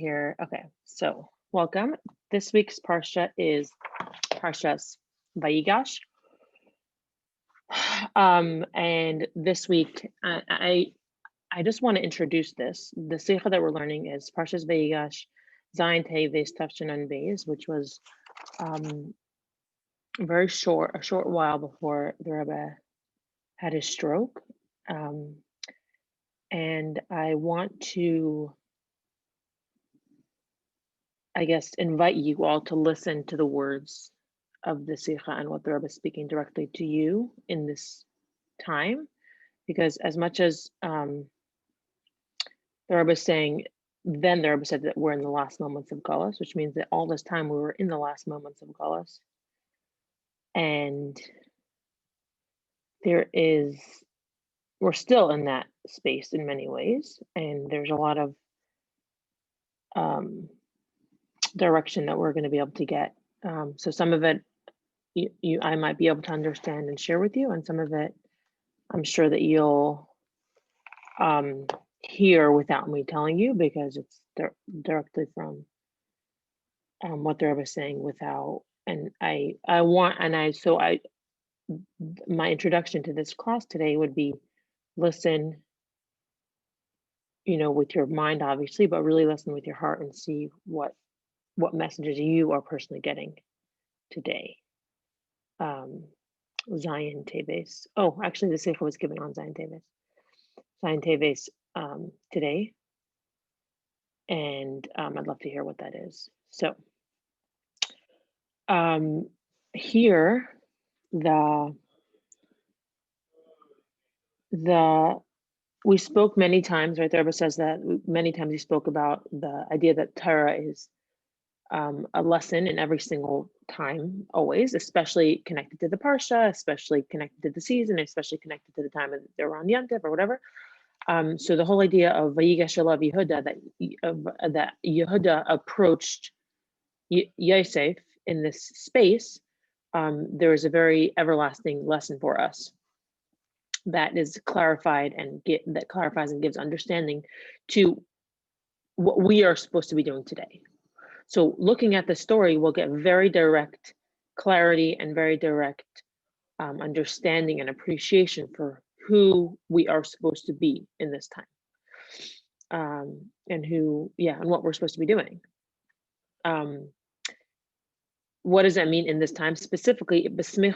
here. Okay, so welcome. This week's Parsha is Parshas Vayigash. And this week, I just want to introduce this. The Sikha that we're learning is Parshas Vayigash, Zayin Teves Tafshanan Beis, which was a short while before the Rebbe had his stroke. And I want to, I guess, invite you all to listen to the words of the Sikha and what the Rebbe is speaking directly to you in this time, because as much as the Rebbe is saying, then the Rebbe said that we're in the last moments of Golus, which means that all this time we were in the last moments of Golus, and we're still in that space in many ways, and there's a lot of direction that we're going to be able to get. So some of it I might be able to understand and share with you, and some of it I'm sure that you'll hear without me telling you, because it's directly from what the Rebbe is saying without. And my introduction to this class today would be listen, with your mind, obviously, but really listen with your heart and see what messages you are personally getting today. Zayin Teves. Oh, actually, the Sikha was given on Zayin Teves. Zayin Teves today, and I'd love to hear what that is. So here, we spoke many times, right? The Rebbe says that many times he spoke about the idea that Torah is a lesson in every single time, always, especially connected to the Parsha, especially connected to the season, especially connected to the time that they're on Yom Tov or whatever. So the whole idea of Vayigash Elav Yehuda, that Yehuda approached Yosef in this space, there is a very everlasting lesson for us that is clarified that clarifies and gives understanding to what we are supposed to be doing today. So looking at the story, we'll get very direct clarity and very direct understanding and appreciation for who we are supposed to be in this time, and what we're supposed to be doing. What does that mean in this time specifically? Because we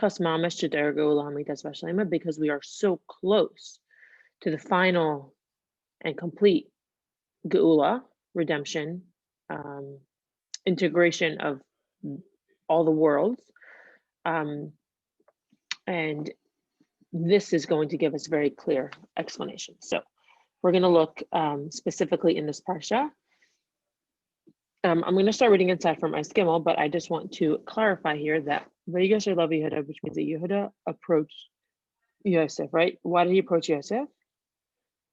are so close to the final and complete geula, redemption, integration of all the worlds, and this is going to give us very clear explanation. So we're going to look specifically in this parsha. I'm going to start reading inside from Gimel, but I just want to clarify here that Vayigash Elav Yehuda, which means that Yehuda approached Yosef, right? Why did he approach Yosef?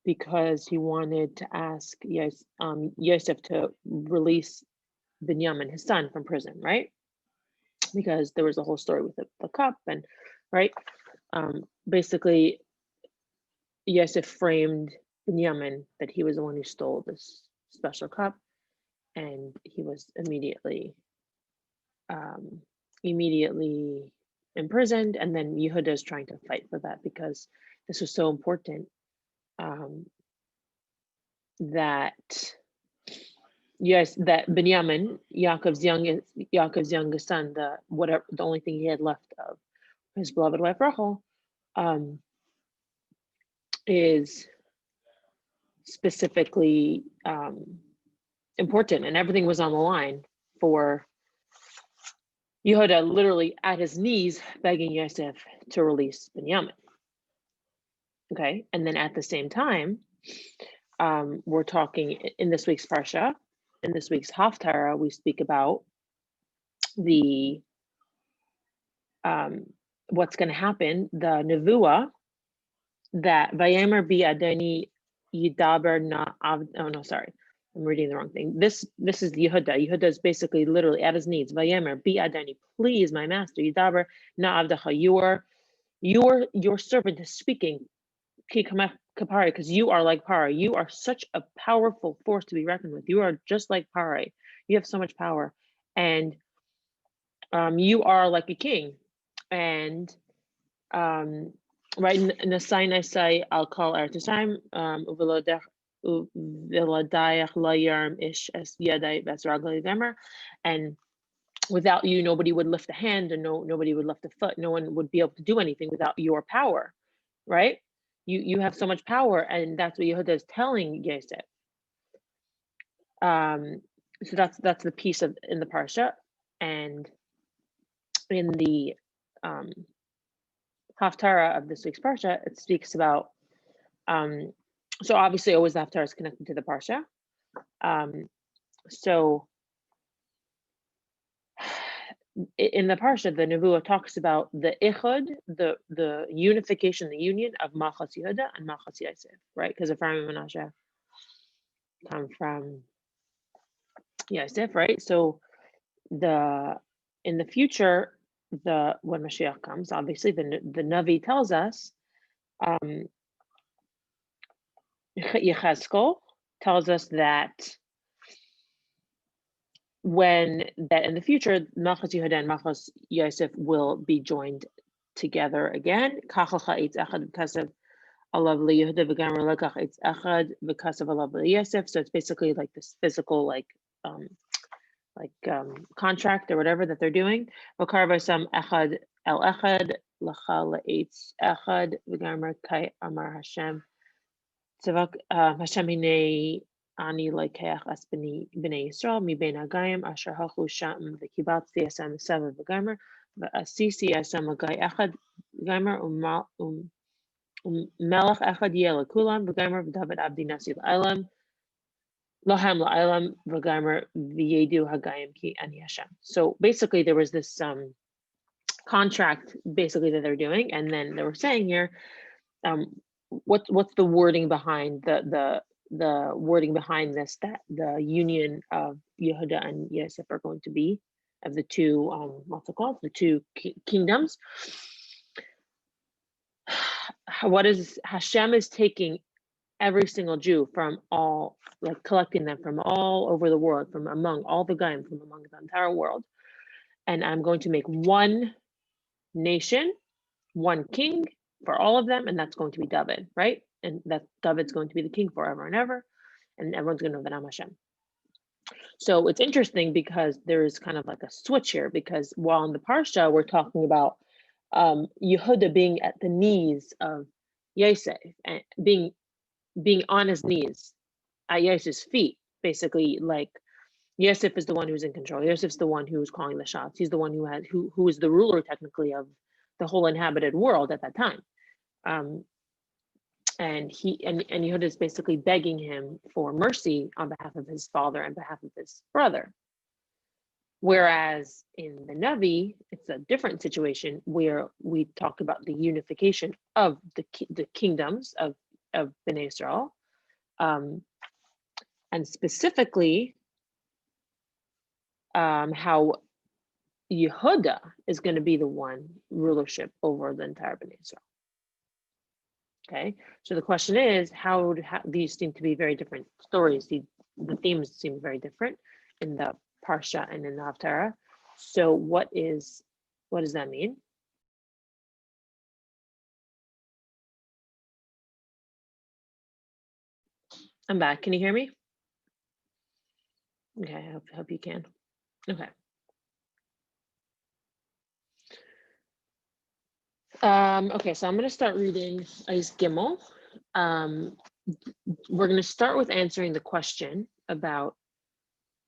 Because he wanted to ask Yosef to release Binyamin, his son, from prison, right? Because there was a whole story with the cup, and right, basically Yosef framed Binyamin that he was the one who stole this special cup, and he was immediately imprisoned. And then Yehuda is trying to fight for that, because this was so important, that Binyamin, Yaakov's youngest son, the only thing he had left of his beloved wife Rochel, is specifically important, and everything was on the line for Yehuda, literally at his knees begging Yosef to release Binyamin. Okay, and then at the same time, we're talking in this week's Parsha, in this week's Haftorah, we speak about the what's going to happen, the nevuah that Vayemer bi Adoni Yidaber na Av. Oh no, sorry, I'm reading the wrong thing. This is Yehuda. Yehuda is basically literally at his knees. Vayemer bi Adoni, please, my master, Yidaber na Avdacha. Your servant is speaking. Ki kamech Kapari, because you are like Pari. You are such a powerful force to be reckoned with. You are just like Pari. You have so much power, and you are like a king. And right in the Sinai say, I'll call Artisheim and without you, nobody would lift a hand, and nobody would lift a foot. No one would be able to do anything without your power, right? You have so much power, and that's what Yehuda is telling Yosef. So that's the piece in the parsha, and in the Haftorah of this week's parsha, it speaks about. So obviously, always the Haftorah is connected to the parsha. So in the parsha, the Nevuah talks about the ichud, the unification, the union of Malchus Yehuda and Malchus Yosef, right? Because Ephraim and Manasseh come from Yosef, right? So in the future, when Moshiach comes, obviously the Navi tells us, Yechezkel tells us that in the future, Malchus Yehuda and Malchus Yosef will be joined together again. So it's basically like this physical, contract or whatever that they're doing. Hashem ani loikeach as b'nei Yisrael mi bein hagayim asher halchu sham v'kibatzti asam seven v'gamer v'asisi asam hagay echad v'gamer melech echad yeh lekulam v'gamer v'david abdi nasi l'olam lahem l'olam v'gamer v'yedu hagayim ki ani Hashem. So basically, there was this contract basically that they're doing, and then they were saying here, what's the wording behind the wording behind this, that the union of Yehuda and Yosef are going to be of the two what's it called, the two kingdoms. What is Hashem is taking every single Jew from all, like collecting them from all over the world, from among all the Goyim, from among the entire world, and I'm going to make one nation, one king for all of them, and that's going to be David, right? And that David's going to be the king forever and ever, and everyone's going to know that I'm Hashem. So it's interesting because there is kind of like a switch here, because while in the Parsha we're talking about Yehuda being at the knees of Yosef and being on his knees at Yosef's feet, basically, like Yosef is the one who's in control. Yosef's the one who's calling the shots. He's the one who is the ruler technically of the whole inhabited world at that time. And Yehuda is basically begging him for mercy on behalf of his father and behalf of his brother. Whereas in the Navi, it's a different situation where we talk about the unification of the kingdoms of Bnei Israel, and specifically how Yehuda is going to be the one rulership over the entire Bnei Israel. Okay, so the question is, how these seem to be very different stories. The themes seem very different in the Parsha and in the Haftarah. So what does that mean? I'm back. Can you hear me? Okay, I hope you can. Okay. Okay, so I'm going to start reading Eis Gimel. We're going to start with answering the question about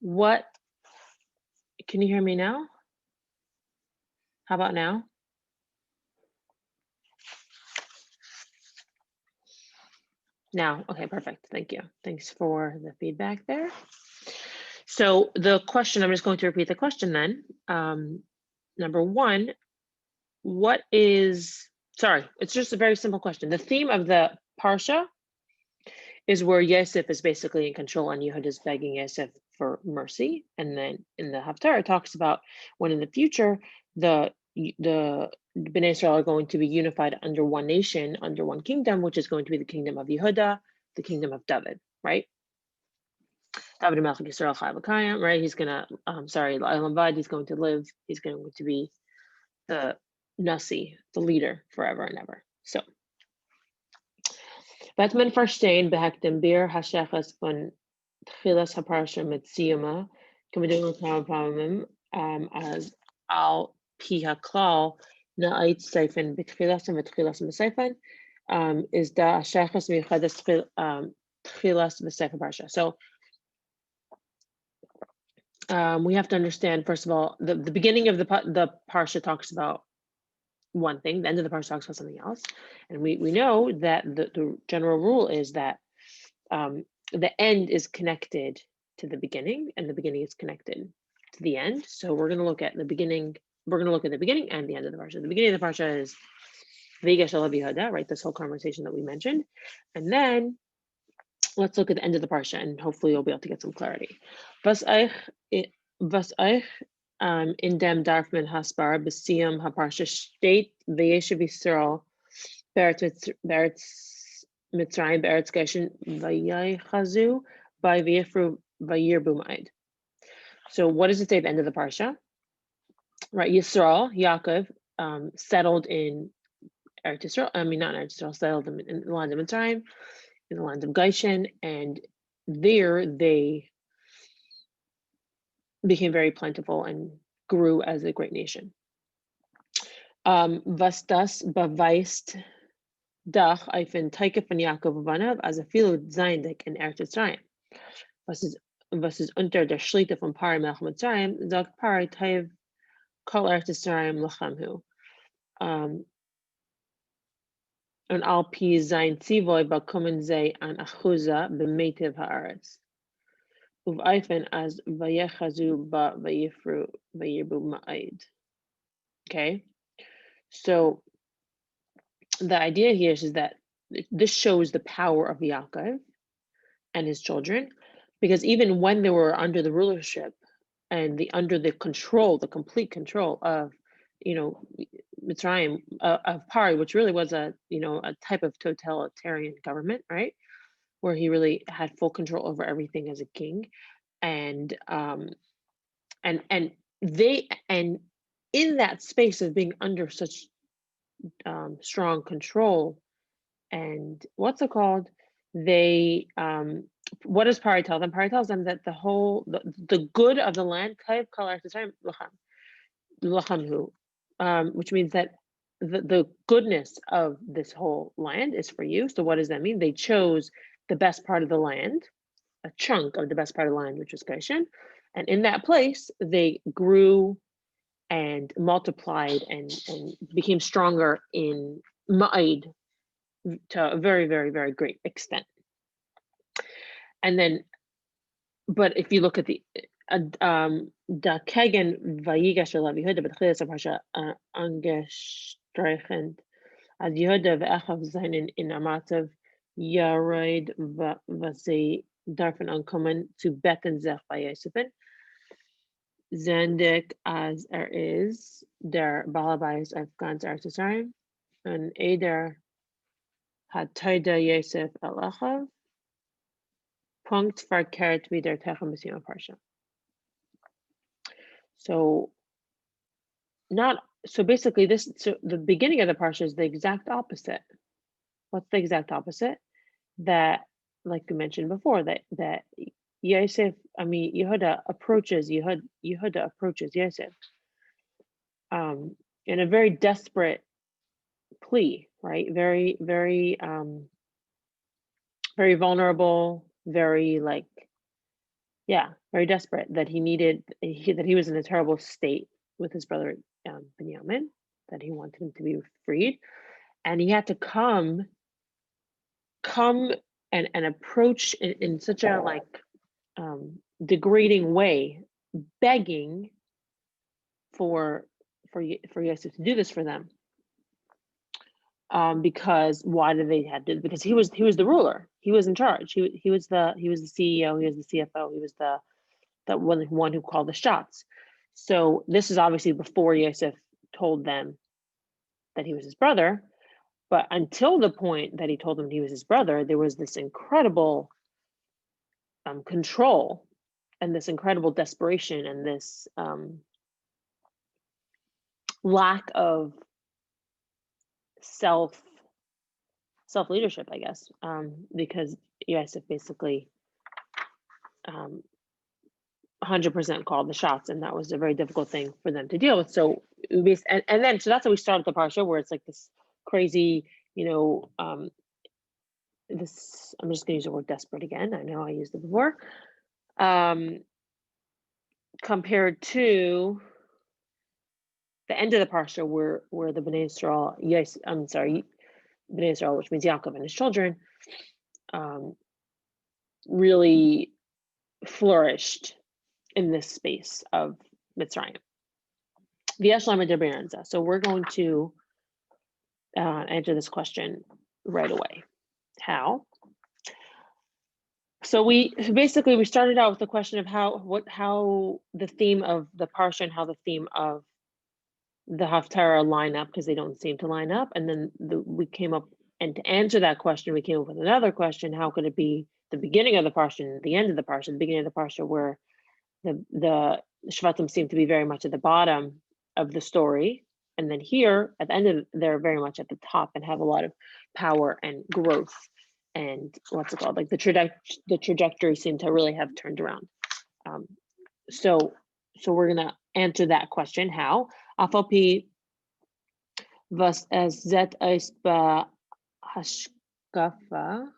what. Can you hear me now? How about now? Now, okay, perfect. Thank you. Thanks for the feedback there. So the question, I'm just going to repeat the question then. Number one, it's just a very simple question. The theme of the Parsha is where Yosef is basically in control and Yehuda is begging Yosef for mercy. And then in the Haftarah, it talks about when in the future, the the Bnei Israel are going to be unified under one nation, under one kingdom, which is going to be the kingdom of Yehuda, the kingdom of David, right? David Melech Yisrael Chai V'Kayim, right? He's gonna, L'Olam Vad, he's going to live, he's going to be the Nasi, the leader forever and ever. So, wat men verstehen behektem bir hashechas von Tchilas haparsha mit siyuma, können wir doen klar pamim as al pi haklal na'ait seifen betchilas and betchilas b'seifen is da hashechas miuchadas tchilas b'seifen parsha. So we have to understand, first of all, the beginning of the parsha talks about one thing, the end of the parsha talks about something else, and we know that the general rule is that the end is connected to the beginning, and the beginning is connected to the end. So we're going to look at the beginning. We're going to look at the beginning and the end of the parsha. The beginning of the parsha is V'yigash Elav Yehuda, right? This whole conversation that we mentioned, and then let's look at the end of the parsha, and hopefully you'll be able to get some clarity. Was euch in dem darf man hasbar b'siyam haparsha steht v'yeshev Yisrael beretz Mitzrayim beretz Goshen v'yachazu by v'yifru v'yirbu ma'id. So what does it say at the end of the parsha? Right, Yisrael, Yaakov, settled in Eretz Yisrael. I mean, not Eretz Yisrael, settled in the land of Mitzrayim, in the land of Goshen, and there they became very plentiful and grew as a great nation. Was das beweist Dach eifen Teike von Yaakov Vanav as a filo Zaindik in Eretz Yisrael. Was ist unter der Schlitte von Pari Melech Mitzrayim, sagt Pari Taiv Kol Eretz Yisrael Lachamhu. Und al pi sein Zivoy bakommen ze an Achuza b'meitiv haaretz. Uv eifen as vayechazu ba vayifru vayirbu ma'id. Okay, so the idea here is that this shows the power of Yaakov and his children, because even when they were under the rulership and under the control, the complete control of, Mitzrayim, of Pari, which really was a type of totalitarian government, right, where he really had full control over everything as a king, and in that space of being under such strong control, and what's it called? They what does Pari tell them? Pari tells them that the good of the land, which means that the goodness of this whole land is for you. So what does that mean? They chose the best part of the land, a chunk of the best part of the land, which was Goshen, and in that place they grew and multiplied and became stronger in Ma'id to a very, very, very great extent. And then, but if you look at the da Kegen Vayigash Elav Yehuda b'tchilas haparsha angestreichend ad Yehuda ve'achav seinen in amatzav yared v'sei darfen ankommen zu beten zech bei Yosefen. Zendik as is der Balabais of ganz Eretz Yisrael and Eder had Taida Yosef Alachav Punkt verkehrt wieder Techem B'siyam Parsha. So basically the beginning of the Parsha is the exact opposite. What's the exact opposite? That, like we mentioned before, that Yehuda approaches Yosef in a very desperate plea, right? Very, very, very vulnerable, very very desperate, that that he was in a terrible state with his brother Binyamin, that he wanted him to be freed, and he had to come and approach in such a degrading way, begging for Yosef to do this for them. Because why did they have to? Because he was the ruler. He was in charge. He was the CEO. He was the CFO. He was the one who called the shots. So this is obviously before Yosef told them that he was his brother. But until the point that he told them he was his brother, there was this incredible control and this incredible desperation and this lack of self-leadership, I guess, because Yosef basically 100% called the shots, and that was a very difficult thing for them to deal with. So and then so that's how we started the parsha, where it's like this crazy, this, I'm just gonna use the word desperate again. I know I used it before. Compared to the end of the parsha, where the Bnei Israel, Bnei Israel, which means Yaakov and his children, really flourished in this space of Mitzrayim. So we're going to answer this question right away. How? So we started out with the question of how the theme of the parsha and how the theme of the Haftorah line up, because they don't seem to line up. And then we came up, and to answer that question, we came up with another question: how could it be the beginning of the parsha and the end of the parsha? The beginning of the parsha, where the Shvatim seem to be very much at the bottom of the story, and then here at the end they're very much at the top and have a lot of power and growth, and what's it called? Like the trajectory seemed to really have turned around. So we're gonna answer that question: how? Afopi was es zet eis ba hashkafa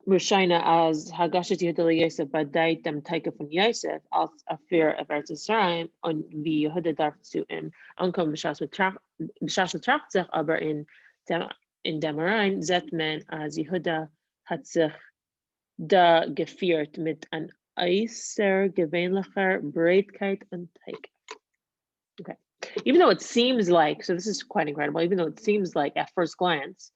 Rishina as Hagashat Yehuda Yosef badait dem taika von Yosef als affair of Eretz Yisrael und wie Yehuda darf zu ihm ankommen b'shas betracht sich aber in dem Rein zet men as Yehuda hat sich da geführt mit an eiser gewöhnlicher Breitkeit und Teig. Okay, even though it seems like, so this is quite incredible, even though it seems like at first glance,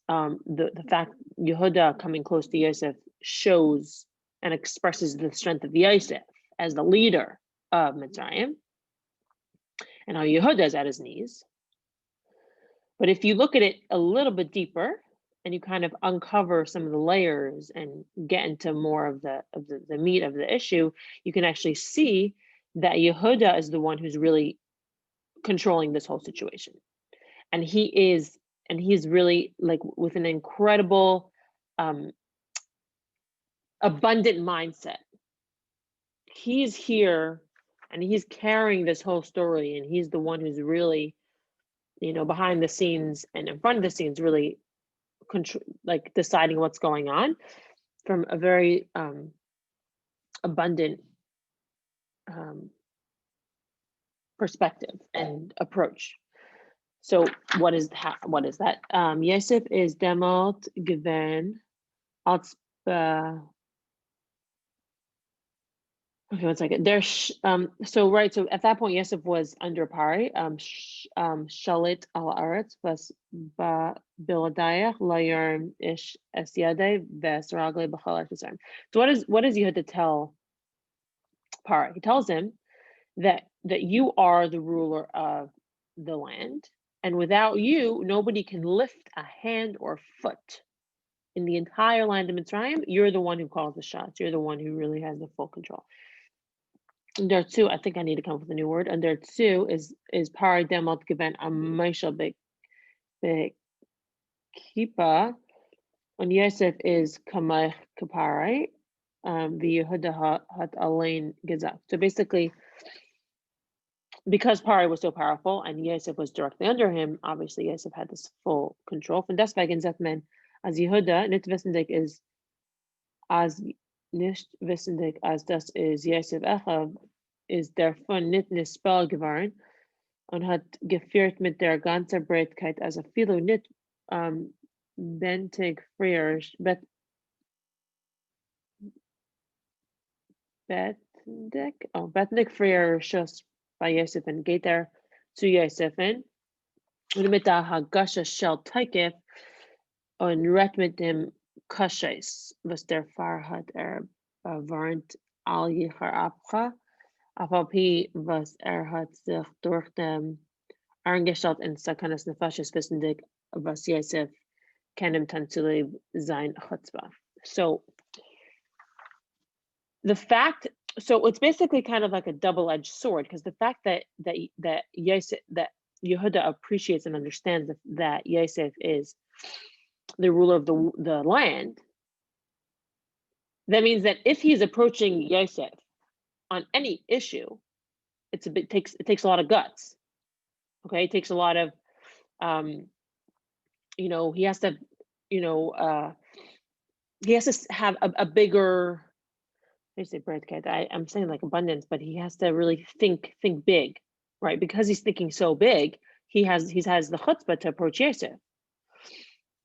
the fact Yehuda coming close to Yosef shows and expresses the strength of Yosef as the leader of Mitzrayim, and how Yehuda is at his knees. But if you look at it a little bit deeper, and you kind of uncover some of the layers and get into more of the meat of the issue, you can actually see that Yehuda is the one who's really controlling this whole situation, and he's really like with an incredible abundant mindset. He's here and he's carrying this whole story, and he's the one who's really, behind the scenes and in front of the scenes, really like deciding what's going on from a very abundant perspective and approach. So what is that? Yosef is demot given als okay, one second. There's so at that point Yosef was under Pari, shalit al aretz was ba biladayach layarm ish esyade ves ragle b'chal eretz. So what does Yehuda tell Pari? He tells him that you are the ruler of the land, and without you, nobody can lift a hand or foot in the entire land of Mitzrayim. You're the one who calls the shots. You're the one who really has the full control. Under two, I think I need to come up with a new word. Under two is Pari demot given a Moshe be kipa. On Yosef is kamay kapari. The Yehuda hat alain gezak. So basically, because Pari was so powerful and Yosef was directly under him, obviously Yosef had this full control. Von deswegen sagt man, as Yehuda nicht wissendig is, as nicht wissendig as das is Yosef Echav, is davon nicht nispel geworden und hat geführt mit der ganzen Breitkeit, as a filo nicht bentig friers, betnik frier schuss by Yosef and geht zu Yosef und mit der Hagasha shel Taikif und redt mit dem Kashes, was der Fahr hat warnt al Yichar Abcha Apapi was hat sich durch dem Angestellt in Sakanas Nefashis Wissendig was Yosef kenem Tanzuli sein Chutzpah. So the fact, so it's basically kind of like a double-edged sword, because the fact that Yosef, that Yehuda appreciates and understands that Yosef is the ruler of the land, that means that if he's approaching Yosef on any issue, it takes a lot of guts. Okay, it takes a lot of he has to have a bigger, I'm saying like abundance, but he has to really think big, right? Because he's thinking so big, he has the chutzpah to approach Yosef.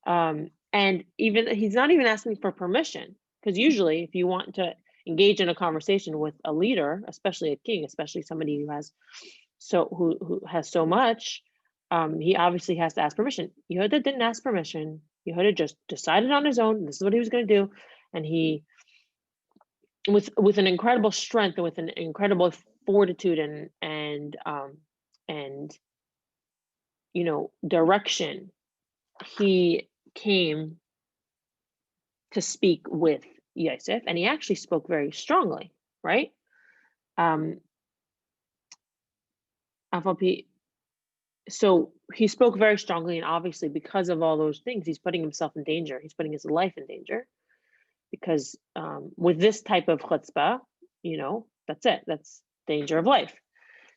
And even he's not even asking for permission, because usually if you want to engage in a conversation with a leader, especially a king, especially somebody who has so much, he obviously has to ask permission. Yehuda didn't ask permission. Yehuda just decided on his own. This is what he was going to do, and he, with an incredible strength and with an incredible fortitude and direction, he came to speak with Yosef, and he actually spoke very strongly, right? So he spoke very strongly, and obviously because of all those things, he's putting himself in danger. He's putting his life in danger, because with this type of chutzpah, that's it. That's danger of life.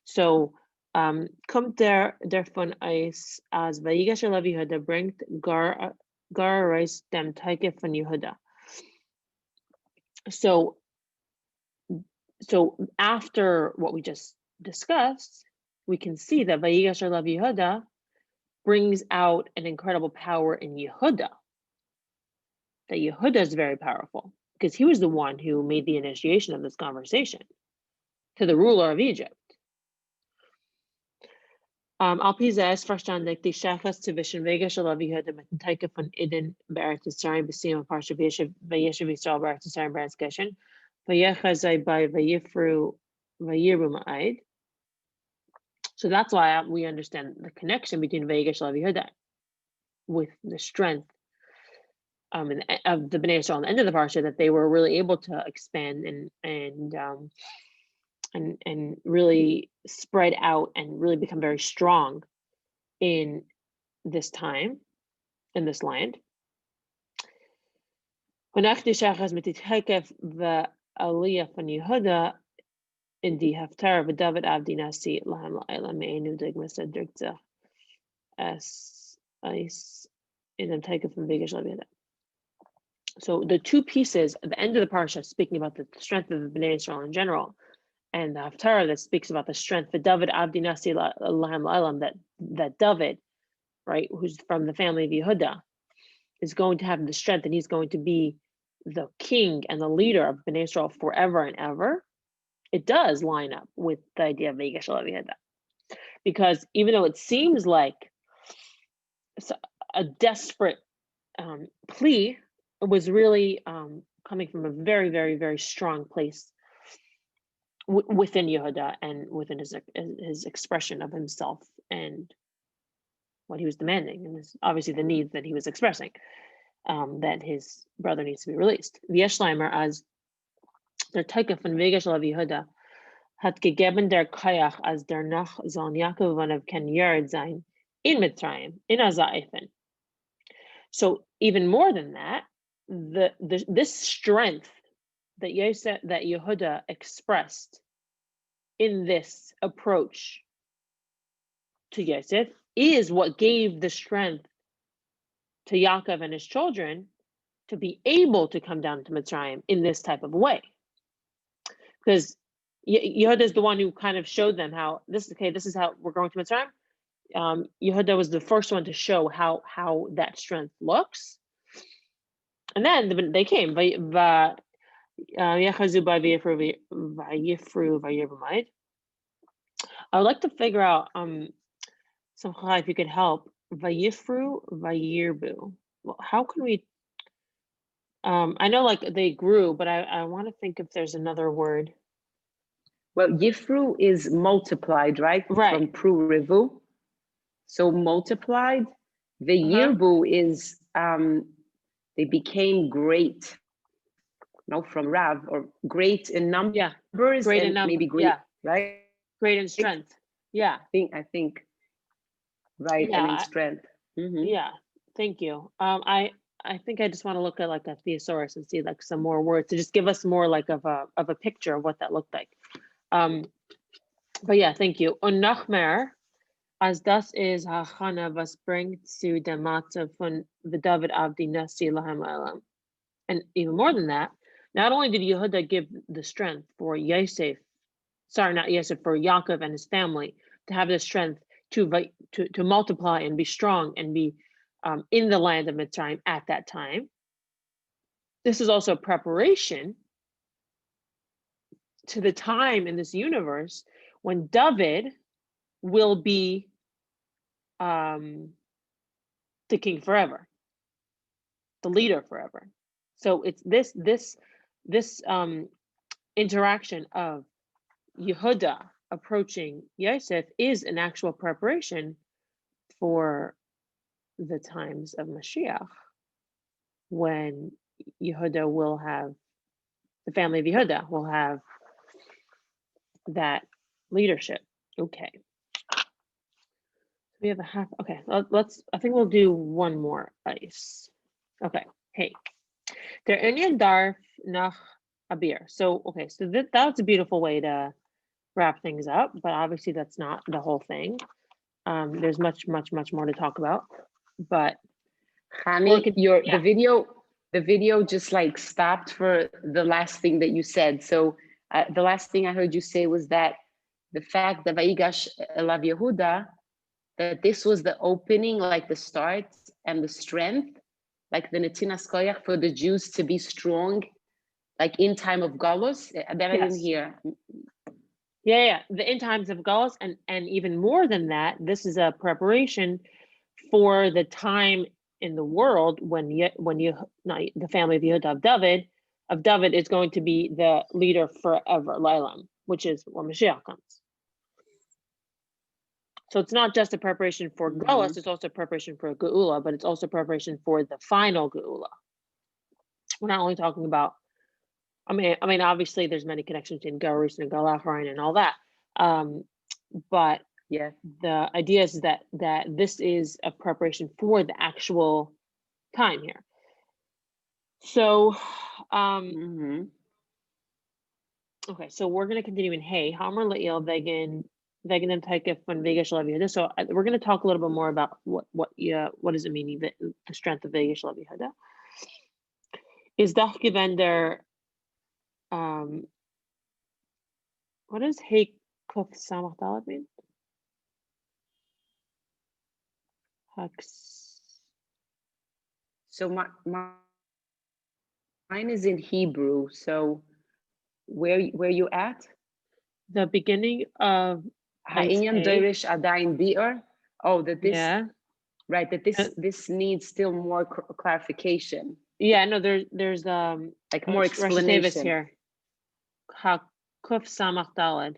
So kommt der von Eis as Vayigash Elav Yehuda bringt gar reis dem Teike von Yehuda. So after what we just discussed, we can see that Vayigash Elav Yehuda brings out an incredible power in Yehuda. That Yehuda is very powerful, because he was the one who made the initiation of this conversation to the ruler of Egypt. Alpizes verstandig die Shachas zwischen Vayigash Elav Yehuda mit dem Teike von Eden Be'eretz Yisrael b'siyum of Parsha Vayeshev Yisrael Be'eretz Yisrael Be'eretz Geshen Vayechazai by Vayifru Vayiru Ma'id. So that's why we understand the connection between Vayigash Elav Yehuda with the strength of the Bnei Yisrael on the end of the parsha, that they were really able to expand and really spread out and really become very strong in this time, in this land. Aliyah von Yehuda in the Haftorah v'David Avdi Nasi lahem la'ela me'enu digmasa dirkza as ice in the Taika from Vayigash Elav Yehuda. So the two pieces at the end of the parsha, speaking about the strength of the Bnei Yisrael in general, and the Haftarah that speaks about the strength for David Avdi Nasi lahem la'elam, that David, right, who's from the family of Yehuda, is going to have the strength, and he's going to be the king and the leader of Bnei Yisrael forever and ever. It does line up with the idea of Vayigash Elav Yehuda, because even though it seems like a desperate plea, it was really coming from a very, very, very strong place within Yehuda and within his expression of himself and what he was demanding, and obviously the needs that he was expressing, that his brother needs to be released. V'yeshleimer as der Teike von Vayigash Elav Yehuda hat gegeben der Kayach as der nach Zon Yaakov vanav ken yard sein in Mitzrayim in Azaifen. So even more than that, this strength that Yehuda expressed in this approach to Yosef is what gave the strength to Yaakov and his children to be able to come down to Mitzrayim in this type of way. Because Yehuda is the one who kind of showed them how this is how we're going to Mitzrayim. Yehuda was the first one to show how that strength looks. And then they came. I would like to figure out, if you could help, Vayifru, Vayirbu. Well, how can we, I know like they grew, but I want to think if there's another word. Well, Yifru is multiplied, right? Right. From Pru Revu. So multiplied. The Yirbu is they became great. No, from Rav, or great in numbers Great in and number. maybe great, right? Great in strength. Yeah. I think right, and in strength. Yeah. Thank you. I think I just want to look at like a thesaurus and see like some more words to just give us more like of a picture of what that looked like. But yeah, thank you. Und noch mehr, als das ist Hachana, was bringt zu der Matze von David Abdi Nasi Lahem Elam. And even more than that, not only did Yehuda give the strength for Yosef, not Yosef, for Yaakov and his family to have the strength to multiply and be strong and be in the land of Mitzrayim at that time. This is also preparation to the time in this universe when David will be the king forever, the leader forever. So it's this interaction of Yehuda approaching Yosef is an actual preparation for the times of Moshiach, when Yehuda will have, the family of Yehuda will have that leadership. Okay. We have a half. Okay, I think we'll do one more ice. Okay. Hey, der Inyan darf nach abir. So, okay, so that's a beautiful way to wrap things up, but obviously that's not the whole thing. There's much more to talk about, but Hani, the video just like stopped for the last thing that you said. So the last thing I heard you say was that the fact that Vaigash Elav Yehuda, that this was the opening, like the start and the strength, like the Netinas Koyach for the Jews to be strong, like in time of Golus. That I didn't hear. Yeah. The in times of Golus, and even more than that, this is a preparation for the time in the world when the family of Yehuda of David is going to be the leader forever, Lailam, which is when Moshiach comes. So it's not just a preparation for Golus, it's also a preparation for Geula, but it's also preparation for the final Geula. We're not only talking about, I mean, obviously there's many connections in Golus and Galacharain and all that. But yeah, the idea is that this is a preparation for the actual time here. So, okay, so we're going to continue in Hey, Hammer La'il Vegan and Taikif when Vegash Yehuda. So we're going to talk a little bit more about what does it mean, the strength of Vegash Yehuda. Is Dachgeven der what does Hey Kuf Samach Dalet mean? So mine is in Hebrew. So where you at? The beginning of Ha'inyan Doirish Adain Bi'er. Oh, that this, right, that this needs still more clarification. Yeah, no, there's like more explanation here. Hakuf Samach Daled.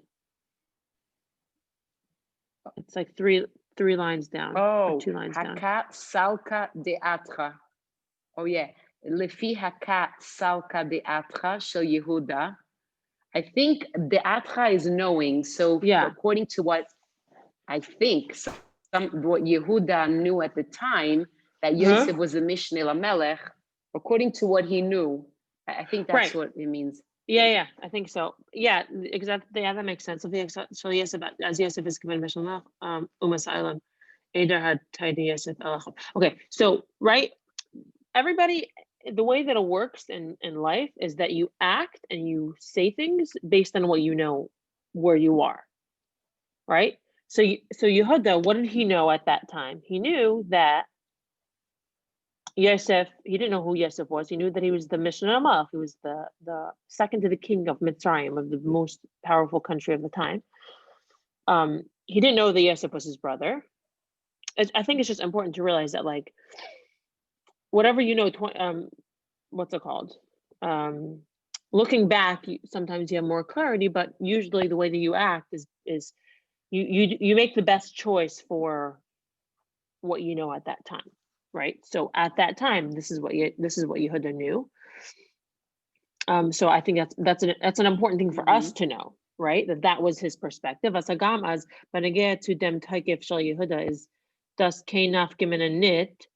It's like three lines down. Oh, 2 lines down. Haka Salka de Atra. Oh yeah, Lefi Haka Salka de Atra Shel Yehuda. I think the Atra is knowing. So according to what I think, what Yehuda knew at the time, that Yosef was the Mishneh Lamelech, according to what he knew, I think that's what it means. Yeah, I think so. Yeah, exactly. Yeah, that makes sense. So Yosef, as Yosef is given Mishneh Umas Island, Eder had tidy Yosef. Okay, so right, everybody, the way that it works in life is that you act and you say things based on what you know where you are, right? So Yehuda, what did he know at that time? He knew that Yosef, he didn't know who Yosef was. He knew that he was the Mishneh Lamelech. He was the second to the king of Mitzrayim, of the most powerful country of the time. He didn't know that Yosef was his brother. I think it's just important to realize that, like, whatever you know, what's it called? looking back, sometimes you have more clarity, but usually the way that you act is you make the best choice for what you know at that time, right? So at that time, this is what Yehuda knew. So I think that's an important thing for us to know, right? That was his perspective. Asagam as benegeh to dem taikif shel Yehuda is das keinaf gimen nit.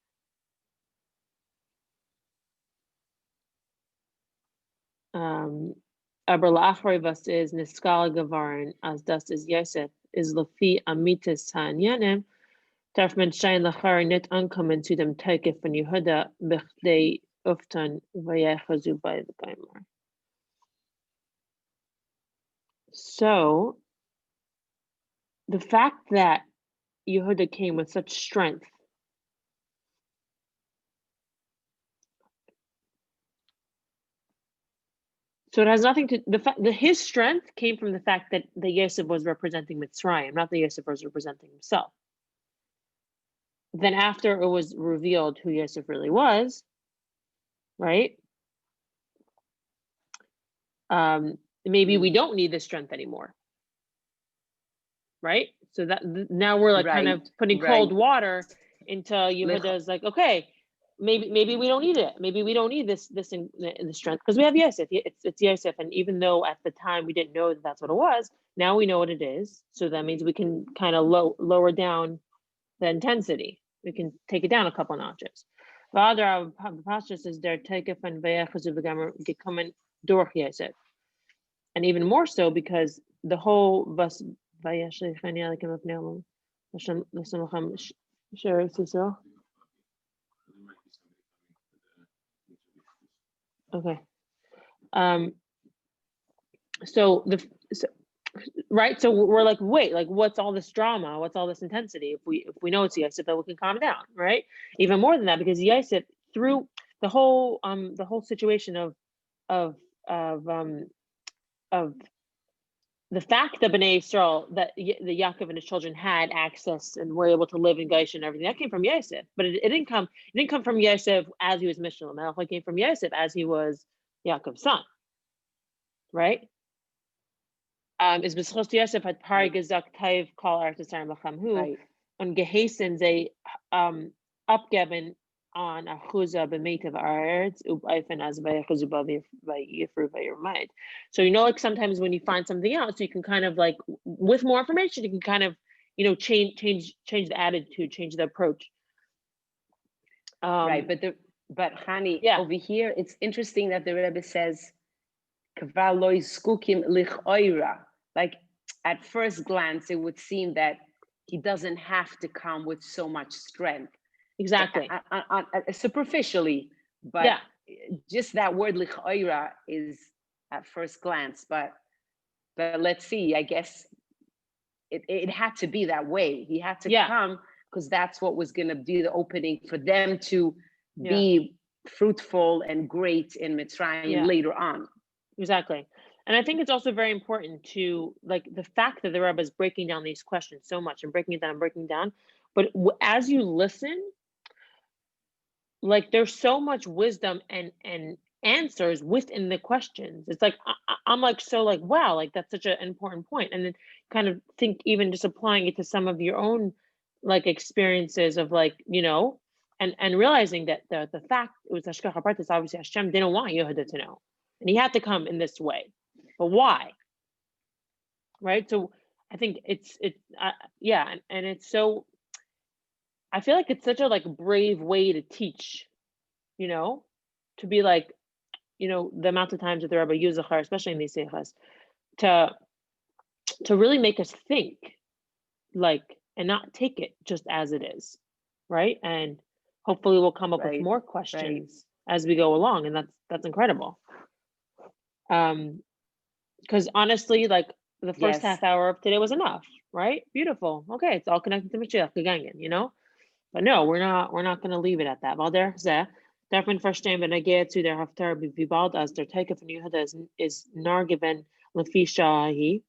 Aber la'achrei was is niskal gavarin as das is Yosef is lefi amitis ha'anyanim darf man schein lachar nit ankommen zu dem taikif von Yehuda bichdei uftan vayechazu by the Gaimar. So the fact that Yehuda came with such strength, so it has nothing to his strength came from the fact that the Yosef was representing Mitzrayim, not the Yosef was representing himself. Then after it was revealed who Yosef really was, right? Maybe we don't need this strength anymore, right? So that now we're like kind of putting cold water into Yehuda's like, okay, maybe we don't need it. Maybe we don't need this in the strength because we have Yosef. It's Yosef, and even though at the time we didn't know that that's what it was, now we know what it is. So that means we can kind of lower down the intensity. We can take it down a couple notches. Vader Parsha says there takeoff and ve'echazu gekommen durch Yosef, and even more so because the whole vas vayashlichani alekim apneim l'shem sure so. Okay. So right. So we're like, wait, like what's all this drama? What's all this intensity? If we know it's Yosef, then we can calm down, right? Even more than that, because Yosef through the whole situation of the fact that Bnei Yisrael, that the Yaakov and his children had access and were able to live in Goshen and everything, that came from Yosef. But it didn't come from Yosef as he was Mishlam Melech. It came from Yosef as he was Yaakov's son, right? Is b'schos Yosef had pari gesagt taiv kol Eretz Yisrael l'chamhu und geheißen sie abgeben an achuza b'meitav Eretz ub'ayfen as v'yachuzu v'yifru v'yirmaid. So like sometimes when you find something else, you can kind of like with more information, you can kind of change the attitude, change the approach. Right, but Hani, over here it's interesting that the Rebbe says kvar lo yizkukim lichoira. Like at first glance, it would seem that he doesn't have to come with so much strength. Exactly. Superficially, but just that word lichoira is at first glance. But let's see. I guess it had to be that way. He had to come because that's what was going to be the opening for them to be fruitful and great in Mitzrayim later on. Exactly. And I think it's also very important to like the fact that the Rebbe is breaking down these questions so much and breaking it down. But as you listen, like there's so much wisdom and answers within the questions. It's like, I'm like, so like, wow, like that's such an important point. And then kind of think even just applying it to some of your own like experiences of like, and realizing that the fact it was Hashgacha Pratis, obviously Hashem didn't want Yehuda to know. And he had to come in this way. But why? Right? So I think and it's so, I feel like it's such a like brave way to teach, to be like, the amount of times that the Rebbe uses, especially in these seichas, to really make us think, like, and not take it just as it is, right? And hopefully we'll come up with more questions as we go along, and that's incredible. Because honestly, like the first half hour of today was enough, right? Beautiful. Okay, it's all connected to Moshiach, gegangen, But no, we're not going to leave it at that. Weil darf man verstehen, wenn geht zu der Haftorah, wie bald als der Teike von Yehuda ist nargeben lefi shahi.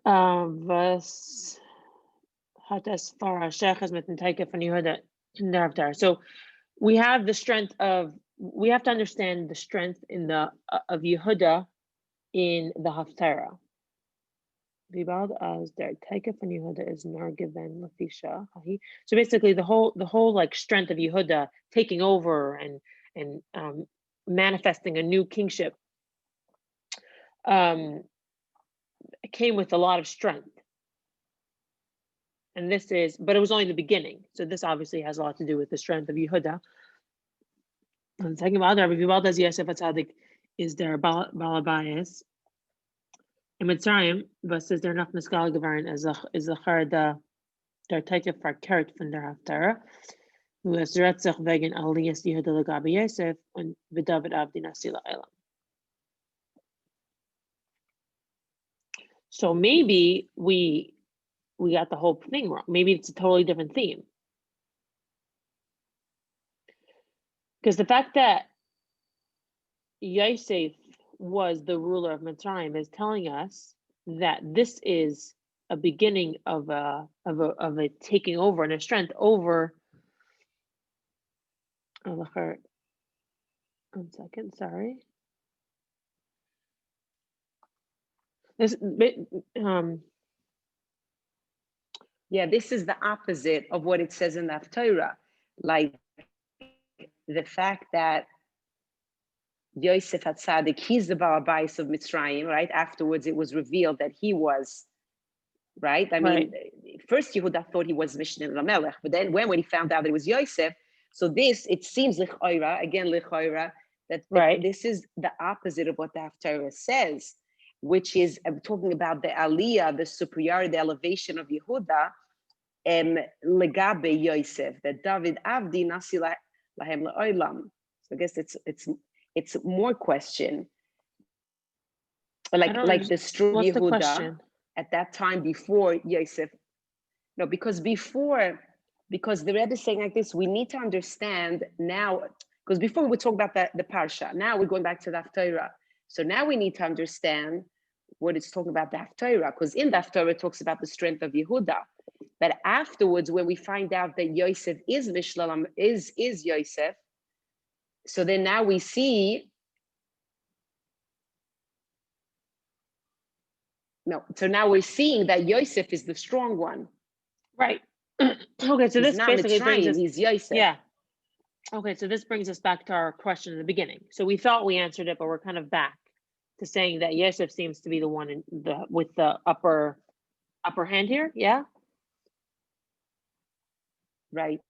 Was hat es farashechas mit dem Teike von Yehuda in der Haftorah. So we have the strength of we have to understand the strength in the of Yehuda in the Haftorah. Vibad as their takeoff and Yehuda is nargiven lafisha. So basically, the whole like strength of Yehuda taking over and manifesting a new kingship came with a lot of strength. And this is, but it was only the beginning. So this obviously has a lot to do with the strength of Yehuda. And talking about Rabbi Vibad as Yosef Atzadik is their balabayas. In Mitzrayim, was is there nach Miskal geworden as a der Taike verkehrt von der Haftarah, who es rät sich wegen Aliyas Yehuda legabe Yosef und David Abdi Nasi La'elam. So maybe we got the whole thing wrong. Maybe it's a totally different theme. Because the fact that Yosef was the ruler of Mitzrayim is telling us that this is a beginning of a taking over and a strength over. One second, sorry. This yeah, this is the opposite of what it says in the Haftorah. Like the fact that Yosef HaTzadik, he's the Baal Bais of Mitzrayim, right? Afterwards, it was revealed that he was, right? I mean, first Yehuda thought he was Mishneh Lamelech, but then when he found out that it was Yosef, so this, it seems L'choira, again L'choira, that this is the opposite of what the Haftarah says, which is talking about the Aliyah, the superiority, the elevation of Yehuda, Legabe Yosef, that David Avdi Nasi Lahem La'olam. So I guess it's more question, like the strong Yehuda at that time before Yosef. No, because the Rebbe is saying like this, we need to understand now, because before we would talk about the Parsha, now we're going back to the Haftorah. So now we need to understand what it's talking about the Haftorah, because in the Haftorah it talks about the strength of Yehuda. But afterwards, when we find out that Yosef is Mishlalam, is Yosef, so then now we see, so now we're seeing that Yosef is the strong one. Right. Okay, so this basically brings us, he's Yosef. Yeah. Okay, so this brings us back to our question in the beginning. So we thought we answered it, but we're kind of back to saying that Yosef seems to be the one with the upper hand here. Yeah. Right.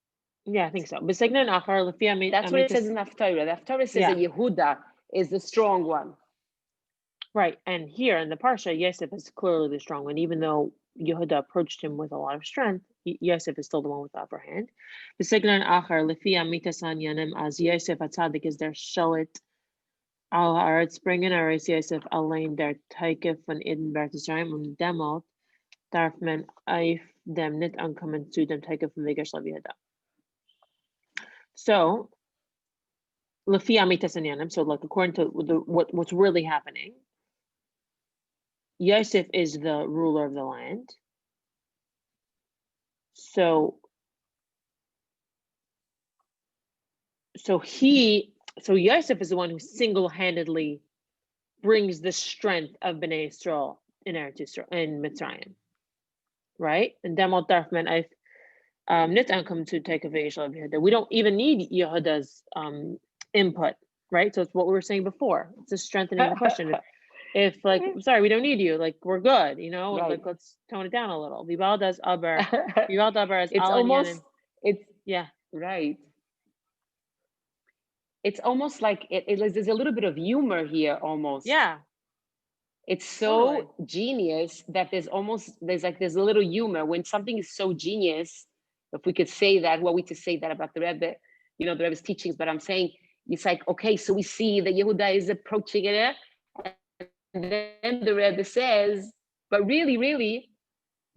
Yeah, I think so. That's what it says in the Haftorah. The Haftorah says that Yehuda is the strong one. Right, and here in the Parsha, Yosef is clearly the strong one, even though Yehuda approached him with a lot of strength. Yosef is still the one with the upper hand. The Signan Achar, Lefia Mitasan Yanim, as Yosef Atzadik is their Sholit, Al Haaretz, bringen Aris Yosef, Alain, der Taike von Eden Bertesheim, und Demot, darf man Eif dem nicht ankommen zu dem Taike von Vegash Yehuda. So, Lefia Mitasan Yanim, so like according to what's really happening, Yosef is the ruler of the land. So Yosef is the one who single-handedly brings the strength of Bnei Yisrael in Eretz Yisrael, in Mitzrayim, right? And Demot Darfman, I've nit ankom to take a Yehuda. We don't even need Yehuda's input, right? So it's what we were saying before. It's a strengthening the question. If like, sorry, we don't need you, like we're good, right. Like let's tone it down a little. Vibal does aber. Vibal daber as it's almost, yeah. Right. It's almost like there's a little bit of humor here almost. Yeah. It's so genius that there's a little humor when something is so genius, if we could say that, to say that about the Rebbe, the Rebbe's teachings, but I'm saying, it's like, okay, so we see that Yehuda is approaching it, and then the Rebbe says, but really,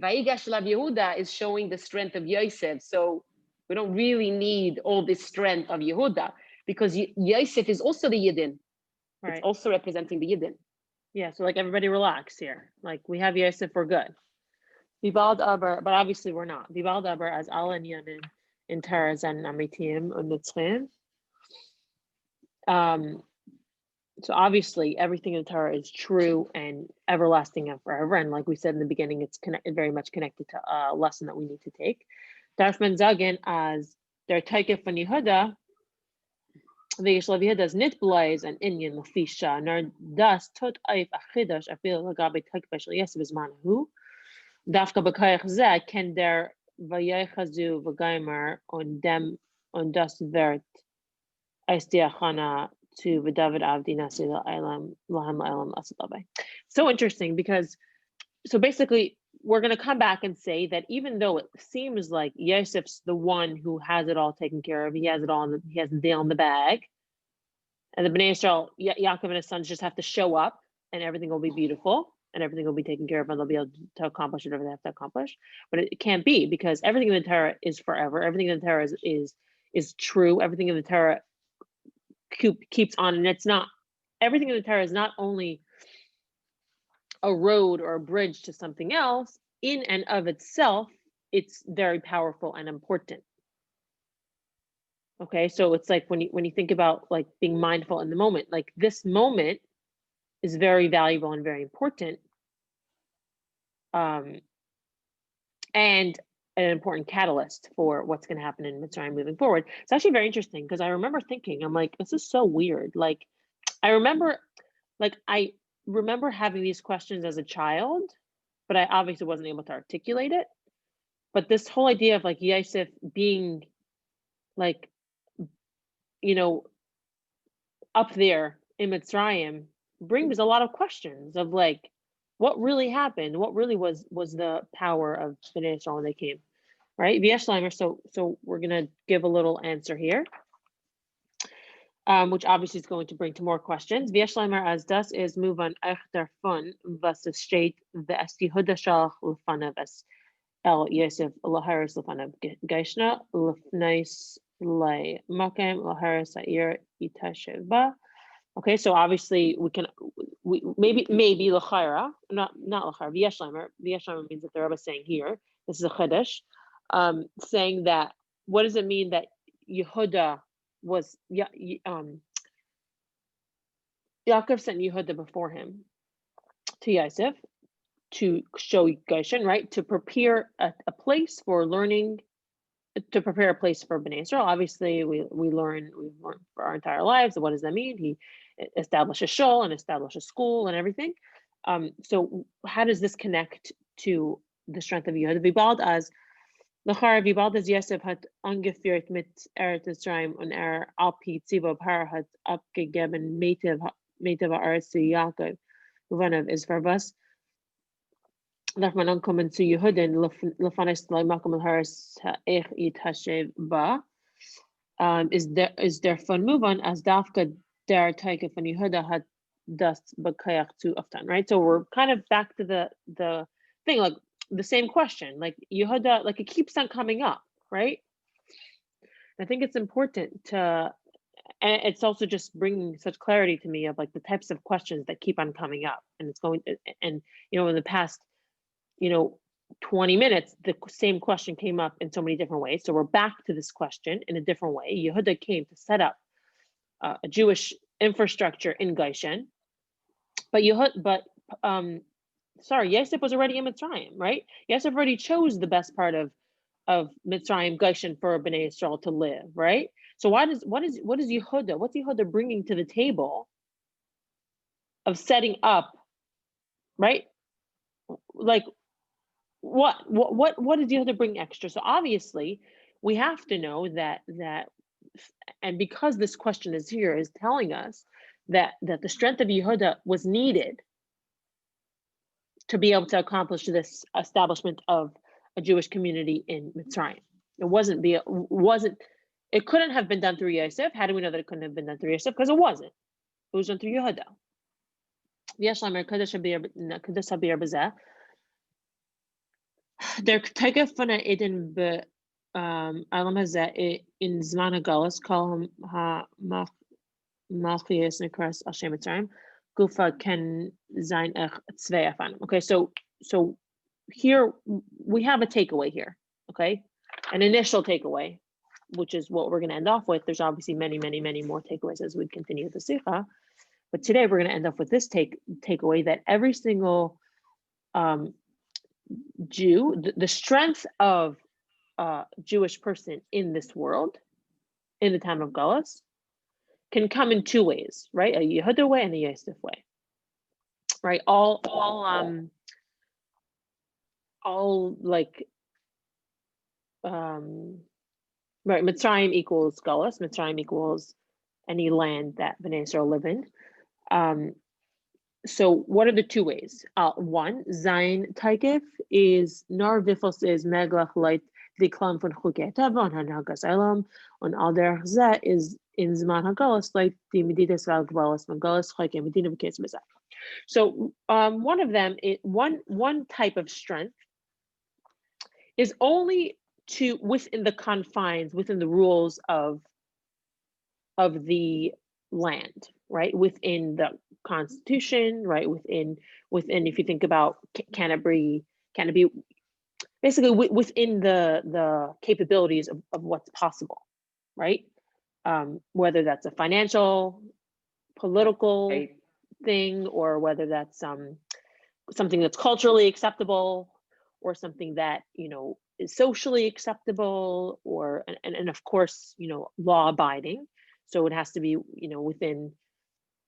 Vayigash Lav Yehuda is showing the strength of Yosef. So we don't really need all this strength of Yehuda because Yosef is also the Yidden. Right. It's also representing the Yidden. Yeah, so like everybody relax here. Like we have Yosef, we're good. Vibald Aber, but obviously we're not. Vibald Aber as Al and Yamin in Torah and Amitim and Nitzrim. So obviously everything in the Torah is true and everlasting and forever. And like we said in the beginning, it's very much connected to a lesson that we need to take. Darf man sagen, as der Teike von Yehuda, V'yishlav Yehuda's nit blaze and Inyan Lafisha, nor das tot eif achidash afil lagabe Teike b'shel Yosef zmanahu, dafka b'kayach zeh ken der v'yechazu v'gaimer on dem on das vert Eistiachana to David Avdi Nasir Ilam Lahem Ilam Asadabe. So interesting because so basically we're going to come back and say that even though it seems like Yosef's the one who has it all taken care of, he has it all, he has the deal in the bag, and the Bnei Yisrael, Yaakov and his sons just have to show up, and everything will be beautiful, and everything will be taken care of, and they'll be able to accomplish whatever they have to accomplish. But it can't be because everything in the Torah is forever. Everything in the Torah is true. Everything in the Torah keeps on, and it's not. Everything in the Torah is not only a road or a bridge to something else. In and of itself, it's very powerful and important. Okay, so it's like when you think about like being mindful in the moment, like this moment is very valuable and very important, and an important catalyst for what's going to happen in Mitzrayim moving forward. It's actually very interesting because I remember thinking, I'm like, this is so weird. Like, I remember having these questions as a child, but I obviously wasn't able to articulate it. But this whole idea of like Yosef being like, you know, up there in Mitzrayim brings a lot of questions of like, what really happened? What really was the power of Bnei Yisrael when they came, right? So we're gonna give a little answer here, which obviously is going to bring to more questions. V'yeshleimer as das is move on echter fun was es steht v'esti hudashal lefanav es el Yosef laharis lefanav geishna lefnais lay makem laharis ha'ir itasheva. Okay, so obviously we maybe lachara, not lachara. V'yeshleimer means that the Rebbe is saying here. This is a chiddush, saying that what does it mean that Yehuda was Yaakov sent Yehuda before him to Yosef to show Goshen, right? To prepare a place for learning, to prepare a place for Bnei Yisrael. Obviously, we've learned for our entire lives. What does that mean? He established a shul and established a school and everything. So how does this connect to the strength of Yehuda? Vibald as Lachar Vibald as Yosef hat angeführt mit Mitzrayim und Alpi Tzivo Par hat abgegeben Metiv Haaretz zu Yaakov. Uvanav is for us. Darf man ankommen zu Yehudin lefanes Makom Haaretz Ha'ech Yitashev Ba. Is there fun move on as Dafka der Teike von Yehuda hat das bekayach zu Aftan, right? So we're kind of back to the thing, like the same question, like Yehuda, like it keeps on coming up, right? I think it's important to, and it's also just bringing such clarity to me of like the types of questions that keep on coming up, and it's going, and you know, in the past, 20 minutes, the same question came up in so many different ways. So we're back to this question in a different way. Yehuda came to set up a Jewish infrastructure in Goshen, but Yosef was already in Mitzrayim, right? Yosef already chose the best part of Mitzrayim, Goshen, for Bnei Yisrael to live, right? So what is Yehuda? What's Yehuda bringing to the table of setting up, right? Like what does Yehuda bring extra? So obviously we have to know that, and because this question is here, is telling us that the strength of Yehuda was needed to be able to accomplish this establishment of a Jewish community in Mitzrayim. It couldn't have been done through Yosef. How do we know that it couldn't have been done through Yosef? Because it wasn't. It was done through Yehuda. Der Teige von der Eden be Alam Hazeh in Zman Golus kol ha-malchiyos nekras al Shem Mitzrayim gufa ken zayin tzvei afanim. Okay, so here we have a takeaway here. Okay, an initial takeaway which is what we're going to end off with. There's obviously many, many, many more takeaways as we continue the Sikha. But today we're going to end up with this takeaway that every single Jew, the strength of a Jewish person in this world, in the time of Golus, can come in two ways, right? A Yehuda way and a Yosef way, right? All like, right, Mitzrayim equals Golus. Mitzrayim equals any land that Bnei Yisrael live in. So what are the two ways? One, Zayin Taikif is Nar Vifos is Meglach Light Diklam von Chukei Tava on Hanhagas Elam on Al Derech Zeh is in Zman Hagalas like the Medidas Val Gvalas Magalas Chukei Medina V'Ketz Bezak. So one of them, one type of strength is only to within the confines, within the rules of the land, right? Within the Constitution, right? Within if you think about can it be basically within the capabilities of what's possible, right? Whether that's a financial, political thing, or whether that's something that's culturally acceptable, or something that is socially acceptable, or and of course law abiding. So it has to be within,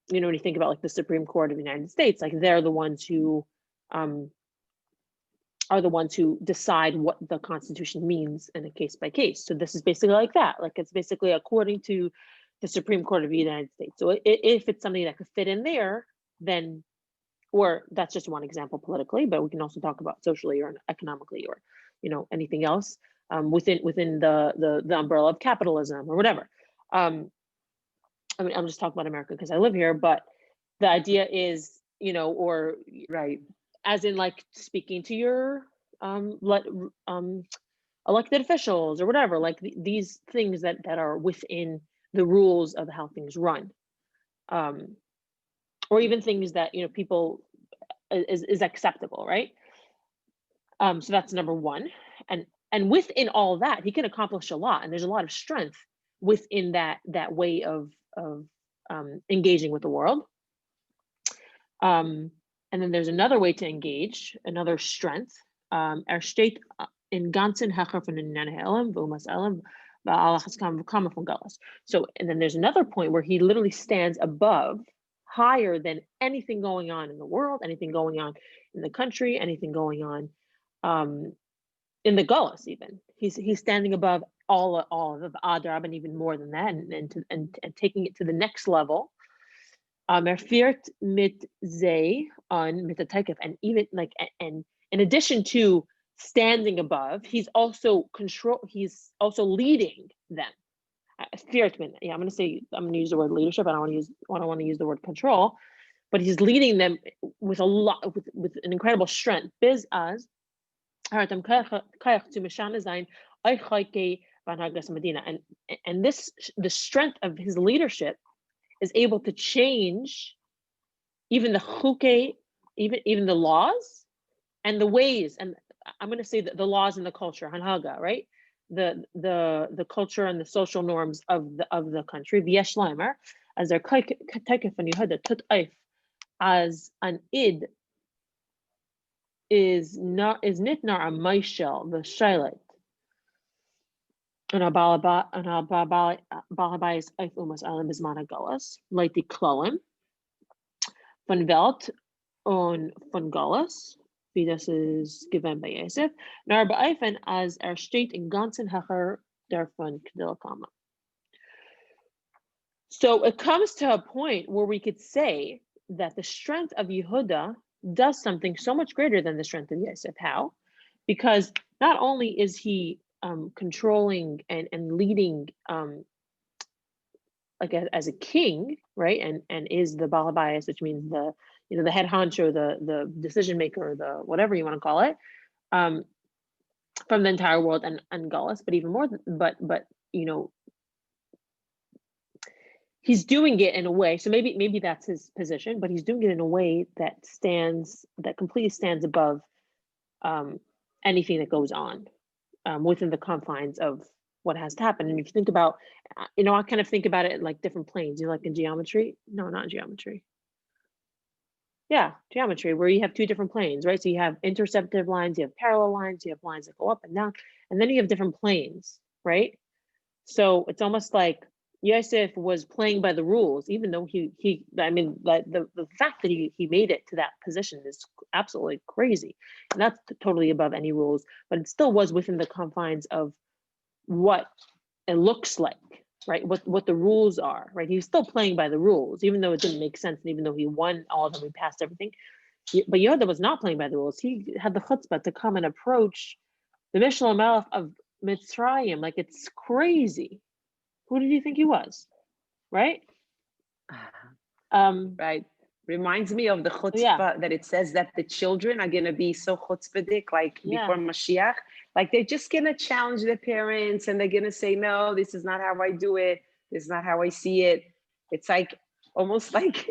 when you think about like the Supreme Court of the United States, like they're the ones who are the ones who decide what the Constitution means in a case by case. So this is basically like that. Like it's basically according to the Supreme Court of the United States. So if it's something that could fit in there, then, or that's just one example politically, but we can also talk about socially or economically or anything else within the umbrella of capitalism or whatever. I mean, I'm just talking about America because I live here, but the idea is, or right, as in like speaking to your elected officials or whatever, like these things that are within the rules of how things run, or even things that people is acceptable, right? So that's number one, and within all that, he can accomplish a lot, and there's a lot of strength within that way of engaging with the world. And then there's another way to engage, another strength. Steht in ganzen Hecher von den Elam, Vumas Elam, von Golus. So, and then there's another point where he literally stands above, higher than anything going on in the world, anything going on in the country, anything going on in the Golus even. He's standing above all of Adrab and even more than that, and taking it to the next level. Fiert mit Zeh on mit Taikif, and even like, and in addition to standing above, he's also leading them. Fiert, yeah, I'm going to use the word leadership. I don't want to use the word control, but he's leading them with with an incredible strength. Biz as and this, the strength of his leadership is able to change even the chukei, even the laws and the ways, and I'm going to say that the laws and the culture, hanhaga, right? The culture and the social norms of the country. V'yesh lamer as their taikif and Yehuda tut eif as an id is nitnar a Moshel the shailet. And our balabais eif umas alam bismana Golus, like the kloim, von Welt on von Golus, wie das is given by Yosef, nar beeifen as steht in ganzen Hecher der von Kedilkama. So it comes to a point where we could say that the strength of Yehuda does something so much greater than the strength of Yosef. How? Because not only is he controlling and leading like as a king, right? And is the balabais, which means the the head honcho, the decision maker, the whatever you want to call it, from the entire world and Golus, but even more, but he's doing it in a way. So maybe that's his position, but he's doing it in a way that completely stands above anything that goes on within the confines of what has to happen. And if you think about, I kind of think about it in like different planes, like in geometry. No, not geometry. Yeah, geometry, where you have two different planes, right? So you have interceptive lines, you have parallel lines, you have lines that go up and down, and then you have different planes, right? So it's almost like Yosef was playing by the rules, even though the fact that he made it to that position is absolutely crazy. And that's totally above any rules, but it still was within the confines of what it looks like, right? What the rules are, right? He's still playing by the rules, even though it didn't make sense. And even though he won all of them, he passed everything. But Yehuda was not playing by the rules. He had the chutzpah to come and approach the Mishloach Melech of Mitzrayim. Like, it's crazy. Who did you think he was? Right? Right. Reminds me of the chutzpah that it says that the children are going to be so chutzpahdik, like before Moshiach. Like, they're just going to challenge their parents and they're going to say, no, this is not how I do it. This is not how I see it. It's like almost like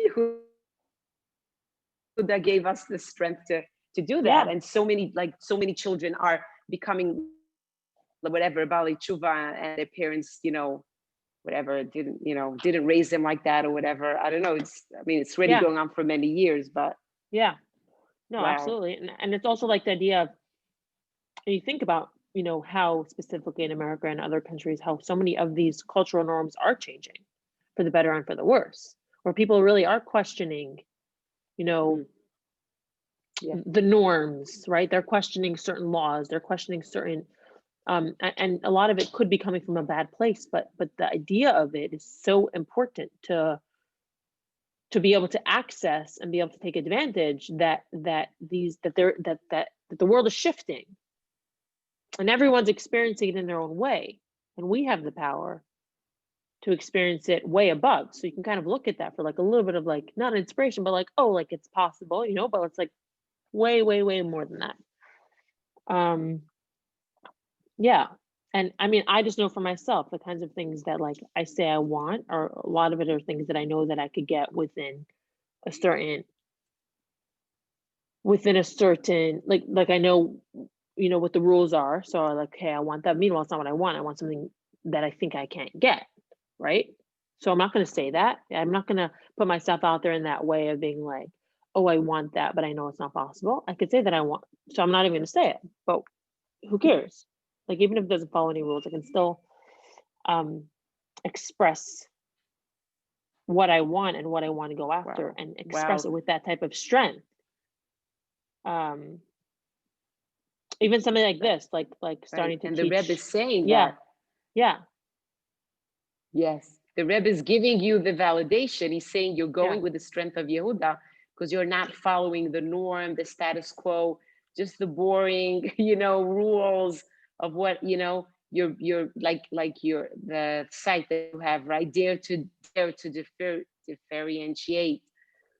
that gave us the strength to do that. And so many children are becoming whatever, Bali Tshuva, and their parents, whatever, didn't raise them like that or whatever. I don't know. It's already going on for many years, but. Yeah, no, wow. Absolutely. And it's also like the idea of, you think about, how specifically in America and other countries, how so many of these cultural norms are changing for the better and for the worse, where people really are questioning, the norms, right? They're questioning certain laws, they're questioning certain, and a lot of it could be coming from a bad place, but the idea of it is so important to be able to access and be able to take advantage that the world is shifting and everyone's experiencing it in their own way, and we have the power to experience it way above. So you can kind of look at that for like a little bit of like, not inspiration, but like, oh, like it's possible, but it's like way, way, way more than that. Yeah. And I just know for myself, the kinds of things that like I say I want, or a lot of it are things that I know that I could get within a certain, like I know, what the rules are. So I'm like, hey, I want that. Meanwhile, it's not what I want. I want something that I think I can't get. Right. So I'm not going to say that. I'm not going to put myself out there in that way of being like, oh, I want that, but I know it's not possible. I could say that I want, so I'm not even going to say it, but who cares? Like, even if it doesn't follow any rules, I can still express what I want and what I want to go after, and express it with that type of strength. Even something like this, like starting to and teach. The Rebbe is saying that. Yeah. Yes, the Rebbe is giving you the validation. He's saying you're going with the strength of Yehuda because you're not following the norm, the status quo, just the boring, rules of what, you're like the site that you have, right? Dare to differentiate.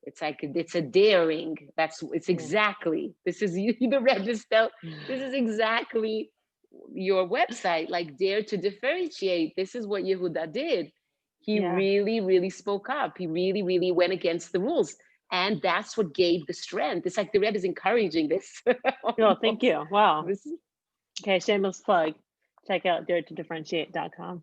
It's like, it's a daring. It's exactly, this is you, the Rebbe still, this is exactly your website, like dare to differentiate. This is what Yehuda did. He really, really spoke up. He really, really went against the rules. And that's what gave the strength. It's like the Rebbe is encouraging this. Oh, thank you. Wow. Okay, shameless plug. Check out daretodifferentiate.com.